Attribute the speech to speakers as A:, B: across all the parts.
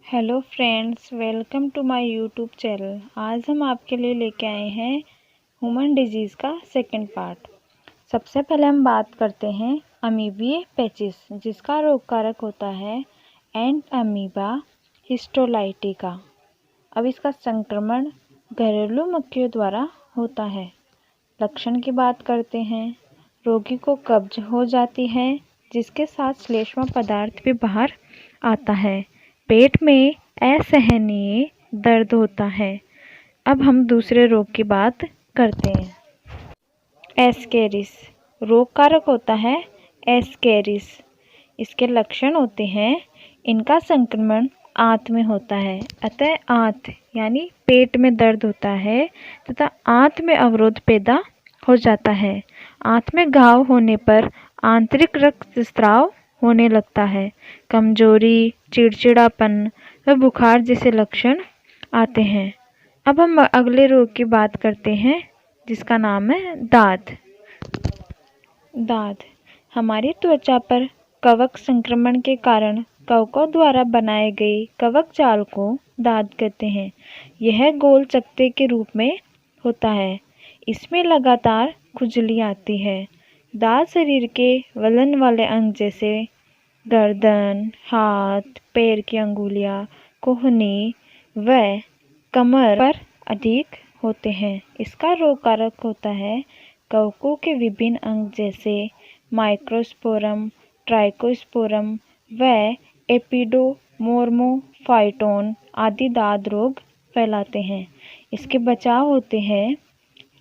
A: Hello friends, welcome to my YouTube channel. आज हम आपके लिए लेके आए हैं ह्यूमन डिजीज़ का सेकंड पार्ट। सबसे पहले हम बात करते हैं अमीबिए पेचिस, जिसका रोग कारक होता है एंड अमीबा हिस्टोलाइटी का। अब इसका संक्रमण घरेलू मक्खियों द्वारा होता है। लक्षण की बात करते हैं। रोगी को कब्ज हो जाती है, जिसके साथ श्लेष्मा पदार्थ भी बाहर आता है। पेट में असहनीय दर्द होता है। अब हम दूसरे रोग की बात करते हैं। एस्केरिस रोग कारक होता है एस्केरिस। इसके लक्षण होते हैं, इनका संक्रमण आंत में होता है। अतः आंत यानी पेट में दर्द होता है तथा आंत में अवरोध पैदा हो जाता है। आंत में घाव होने पर आंतरिक रक्तस्राव होने लगता है। कमजोरी, चिड़चिड़ापन व बुखार जैसे लक्षण आते हैं। अब हम अगले रोग की बात करते हैं, जिसका नाम है दाद। दाद हमारी त्वचा पर कवक संक्रमण के कारण कवकों द्वारा बनाए गए कवक जाल को दाद कहते हैं। यह गोल चकत्ते के रूप में होता है। इसमें लगातार खुजली आती है। दाद शरीर के वलन वाले अंग जैसे गर्दन, हाथ, पैर की अंगुलियां, कोहनी व कमर पर अधिक होते हैं। इसका रोग कारक होता है कवकों के विभिन्न अंग जैसे माइक्रोस्पोरम, ट्राइकोस्पोरम व एपिडोमोर्मोफाइटोन आदि दाद रोग फैलाते हैं। इसके बचाव होते हैं।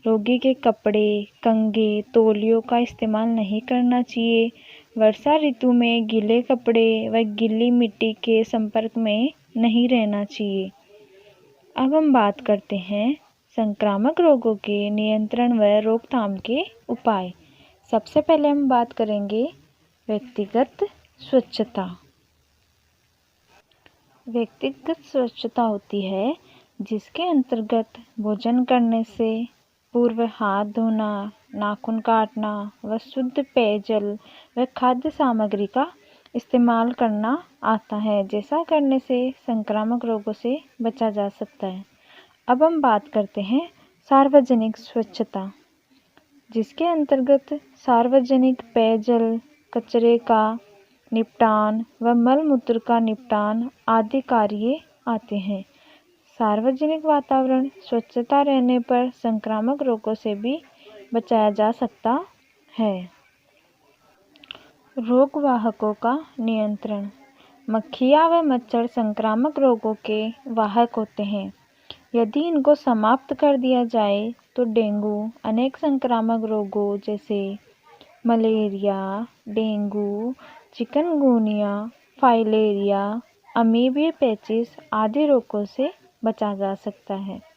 A: रोगी के कपड़े, कंघे, तौलियों का इस्तेमाल नहीं करना चाहिए। वर्षा ऋतु में गीले कपड़े व गीली मिट्टी के संपर्क में नहीं रहना चाहिए। अब हम बात करते हैं संक्रामक रोगों के नियंत्रण व रोकथाम के उपाय। सबसे पहले हम बात करेंगे व्यक्तिगत स्वच्छता। व्यक्तिगत स्वच्छता होती है जिसके अंतर्गत भोजन करने से पूर्व हाथ धोना, नाखून काटना व शुद्ध पेयजल व खाद्य सामग्री का इस्तेमाल करना आता है। जैसा करने से संक्रामक रोगों से बचा जा सकता है। अब हम बात करते हैं सार्वजनिक स्वच्छता, जिसके अंतर्गत सार्वजनिक पेयजल, कचरे का निपटान व मल मूत्र का निपटान आदि कार्य आते हैं। सार्वजनिक वातावरण स्वच्छता रहने पर संक्रामक रोगों से भी बचाया जा सकता है। रोग वाहकों का नियंत्रण। मक्खियाँ व मच्छर संक्रामक रोगों के वाहक होते हैं। यदि इनको समाप्त कर दिया जाए तो डेंगू, अनेक संक्रामक रोगों जैसे मलेरिया, डेंगू, चिकनगुनिया, फाइलेरिया, अमीबिया पेचिस आदि रोगों से बचा जा सकता है।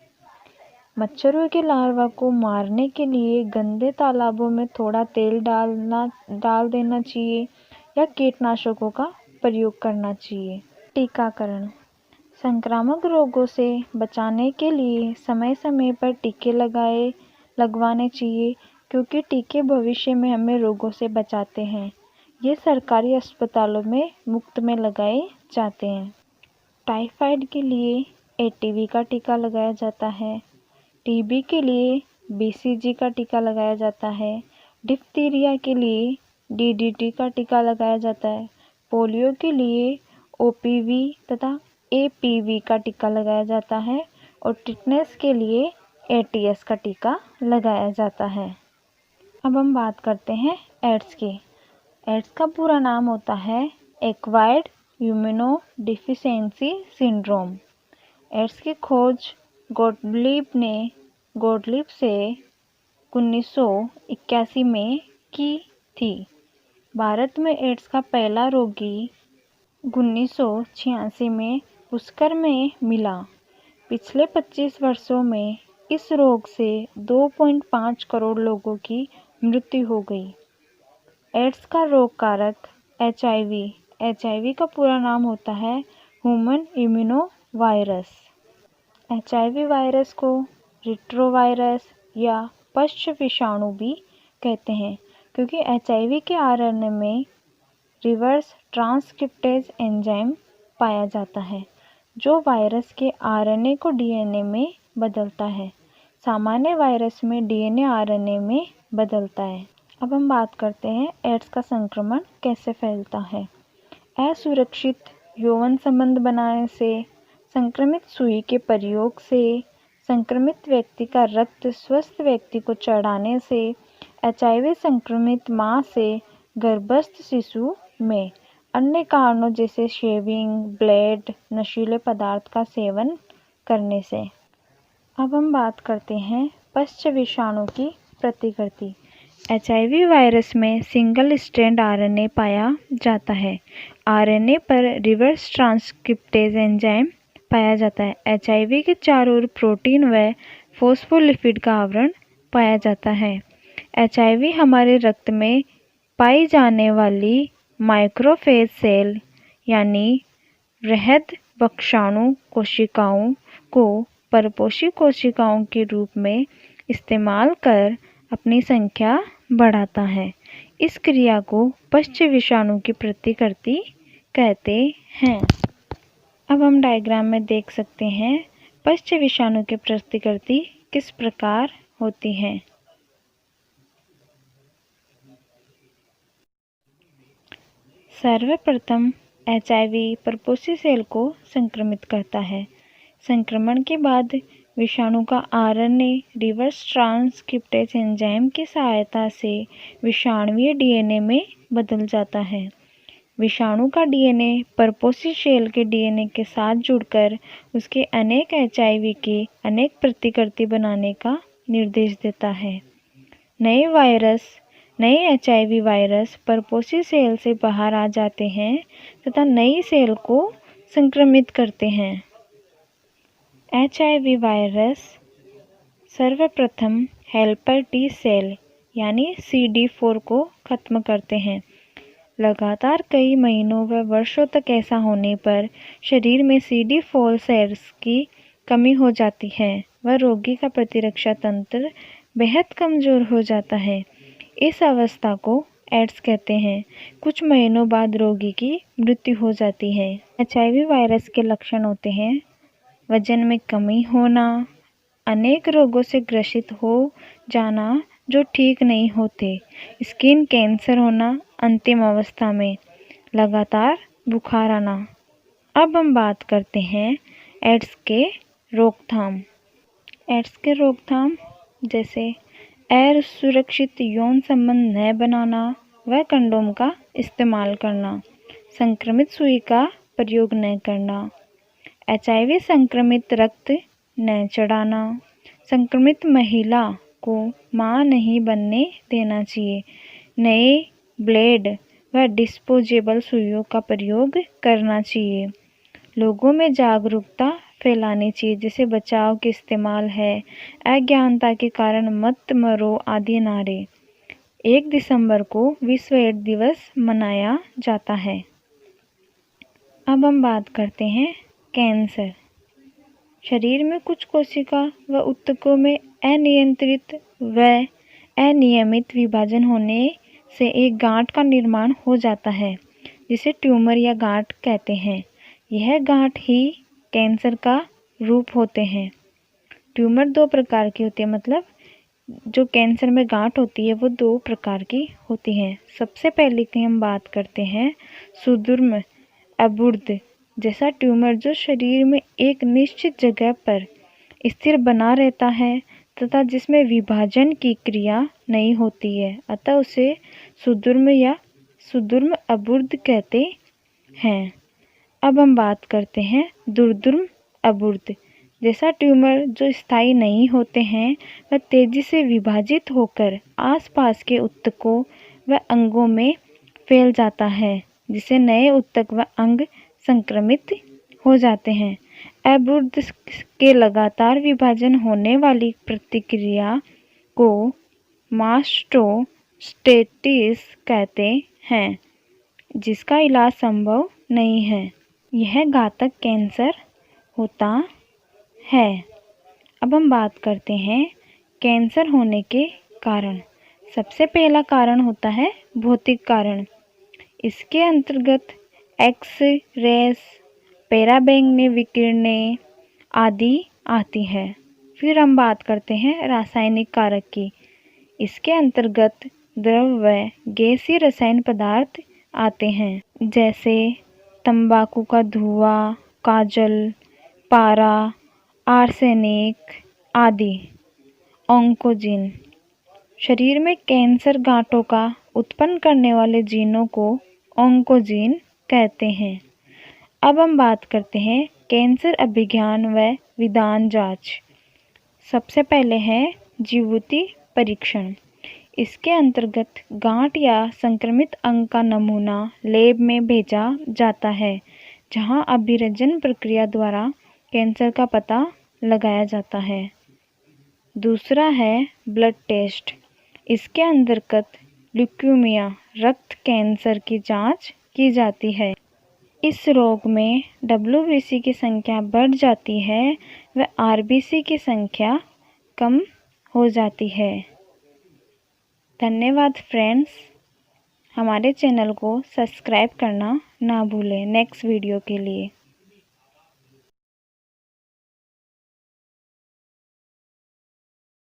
A: मच्छरों के लार्वा को मारने के लिए गंदे तालाबों में थोड़ा तेल डाल देना चाहिए या कीटनाशकों का प्रयोग करना चाहिए। टीकाकरण। संक्रामक रोगों से बचाने के लिए समय समय पर टीके लगवाने चाहिए, क्योंकि टीके भविष्य में हमें रोगों से बचाते हैं। ये सरकारी अस्पतालों में मुफ्त में लगाए जाते हैं। टाइफाइड के लिए एटीवी का टीका लगाया जाता है। टीबी के लिए बीसीजी का टीका लगाया जाता है। डिप्थीरिया के लिए डीडीटी का टीका लगाया जाता है। पोलियो के लिए ओपीवी तथा एपीवी का टीका लगाया जाता है और टिटनेस के लिए एटीएस का टीका लगाया जाता है। अब हम बात करते हैं एड्स की। एड्स का पूरा नाम होता है एक्वायर्ड इम्यूनोडेफिशिएंसी सिंड्रोम। एड्स की खोज गोटलीब से 1981 में की थी। भारत में एड्स का पहला रोगी 1986 में पुष्कर में मिला। पिछले 25 वर्षों में इस रोग से 2.5 करोड़ लोगों की मृत्यु हो गई। एड्स का रोग कारक एचआईवी। एचआईवी का पूरा नाम होता है human immuno virus. HIV virus को रिट्रोवायरस या पश्च विषाणु भी कहते हैं, क्योंकि एचआईवी के आरएनए में रिवर्स ट्रांसक्रिप्टेज एंजाइम पाया जाता है। जो वायरस के आरएनए को डीएनए में बदलता है। सामान्य वायरस में डीएनए आरएनए में बदलता है। अब हम बात करते हैं एड्स का संक्रमण कैसे फैलता है। असुरक्षित यौन संबंध बनाने से, संक्रमित सुई के प्रयोग से, संक्रमित व्यक्ति का रक्त स्वस्थ व्यक्ति को चढ़ाने से, एचआईवी संक्रमित मां से गर्भस्थ शिशु में, अन्य कारणों जैसे शेविंग, ब्लेड, नशीले पदार्थ का सेवन करने से। अब हम बात करते हैं पश्च विषाणु की प्रतिकृति। एचआईवी वायरस में सिंगल स्ट्रैंड आरएनए पाया जाता है। आरएनए पर रिवर्स ट्रांसक्रिप्टेज एंजाइम पाया जाता है। एचआईवी के चारों ओर प्रोटीन व फॉस्फोलिपिड का आवरण पाया जाता है। एचआईवी हमारे रक्त में पाई जाने वाली माइक्रोफेज सेल यानी वृहद वक्षाणु कोशिकाओं को परपोषी कोशिकाओं के रूप में इस्तेमाल कर अपनी संख्या बढ़ाता है। इस क्रिया को पश्च विषाणु की प्रतिकृति कहते हैं। अब हम डायग्राम में देख सकते हैं पश्च विषाणु की प्रतिकृति किस प्रकार होती है। सर्वप्रथम एचआईवी परपोषी सेल को संक्रमित करता है। संक्रमण के बाद विषाणु का आरएनए रिवर्स ट्रांसक्रिप्टेज एंजाइम की सहायता से विषाणुवीय डीएनए में बदल जाता है। विषाणु का डीएनए परपोषी सेल के डीएनए के साथ जुड़कर उसके अनेक एचआईवी की अनेक प्रतिकृति बनाने का निर्देश देता है। नए एचआईवी वायरस परपोषी सेल से बाहर आ जाते हैं तथा नई सेल को संक्रमित करते हैं। एचआईवी वायरस सर्वप्रथम हेल्पर टी सेल यानी CD4 को खत्म करते हैं। लगातार कई महीनों व वर्षों तक ऐसा होने पर शरीर में CD4 सेल्स की कमी हो जाती है व रोगी का प्रतिरक्षा तंत्र बेहद कमज़ोर हो जाता है। इस अवस्था को एड्स कहते हैं। कुछ महीनों बाद रोगी की मृत्यु हो जाती है। एचआईवी वायरस के लक्षण होते हैं वजन में कमी होना, अनेक रोगों से ग्रसित हो जाना जो ठीक नहीं होते, स्किन कैंसर होना अंतिम अवस्था में, लगातार बुखार आना। अब हम बात करते हैं एड्स के रोकथाम। एड्स के रोकथाम जैसे असुरक्षित यौन संबंध न बनाना व कंडोम का इस्तेमाल करना, संक्रमित सुई का प्रयोग न करना, एचआईवी संक्रमित रक्त न चढ़ाना, संक्रमित महिला को मां नहीं बनने देना चाहिए, नए ब्लेड व डिस्पोजेबल सुइयों का प्रयोग करना चाहिए, लोगों में जागरूकता फैलानी चाहिए जैसे बचाव के इस्तेमाल है, अज्ञानता के कारण मत मरो आदि नारे। 1 दिसंबर को विश्व एड्स दिवस मनाया जाता है। अब हम बात करते हैं कैंसर। शरीर में कुछ कोशिका व ऊतकों में अनियंत्रित व अनियमित विभाजन होने से एक गांठ का निर्माण हो जाता है जिसे ट्यूमर या गांठ कहते हैं। यह गांठ ही कैंसर का रूप होते हैं। ट्यूमर 2 प्रकार की होती है, मतलब जो कैंसर में गांठ होती है वो 2 प्रकार की होती हैं। सबसे पहले की हम बात करते हैं सुदूर्म अबुर्द जैसा ट्यूमर जो शरीर में एक निश्चित जगह पर स्थिर बना रहता है तथा जिसमें विभाजन की क्रिया नहीं होती है, अतः उसे सुदूर्म या सुदूर्म अबुर्द कहते हैं। अब हम बात करते हैं दुर्दुर्म अबुर्द जैसा ट्यूमर जो स्थायी नहीं होते हैं वह तेजी से विभाजित होकर आसपास के ऊतकों व अंगों में फैल जाता है जिससे नए ऊतक व अंग संक्रमित हो जाते हैं। अबुर्द के लगातार विभाजन होने वाली प्रतिक्रिया को मास्टोस्टेटिस कहते हैं जिसका इलाज संभव नहीं है। यह घातक कैंसर होता है। अब हम बात करते हैं कैंसर होने के कारण। सबसे पहला कारण होता है भौतिक कारण। इसके अंतर्गत एक्स रेस, पराबैंगनी विकिरणें आदि आती है। फिर हम बात करते हैं रासायनिक कारक की। इसके अंतर्गत द्रव व गैसीय रसायन पदार्थ आते हैं, जैसे तंबाकू का धुआं, काजल, पारा, आर्सेनिक आदि। ऑन्कोजीन, शरीर में कैंसर गांठों का उत्पन्न करने वाले जीनों को ऑन्कोजीन कहते हैं। अब हम बात करते हैं कैंसर अभिज्ञान व विधान जांच। सबसे पहले है जीवति परीक्षण। इसके अंतर्गत गांठ या संक्रमित अंग का नमूना लैब में भेजा जाता है, जहां अभिरंजन प्रक्रिया द्वारा कैंसर का पता लगाया जाता है। दूसरा है ब्लड टेस्ट। इसके अंतर्गत ल्यूकेमिया रक्त कैंसर की जांच की जाती है। इस रोग में WBC की संख्या बढ़ जाती है व RBC की संख्या कम हो जाती है। धन्यवाद फ्रेंड्स, हमारे चैनल को सब्सक्राइब करना ना भूलें नेक्स्ट वीडियो के लिए।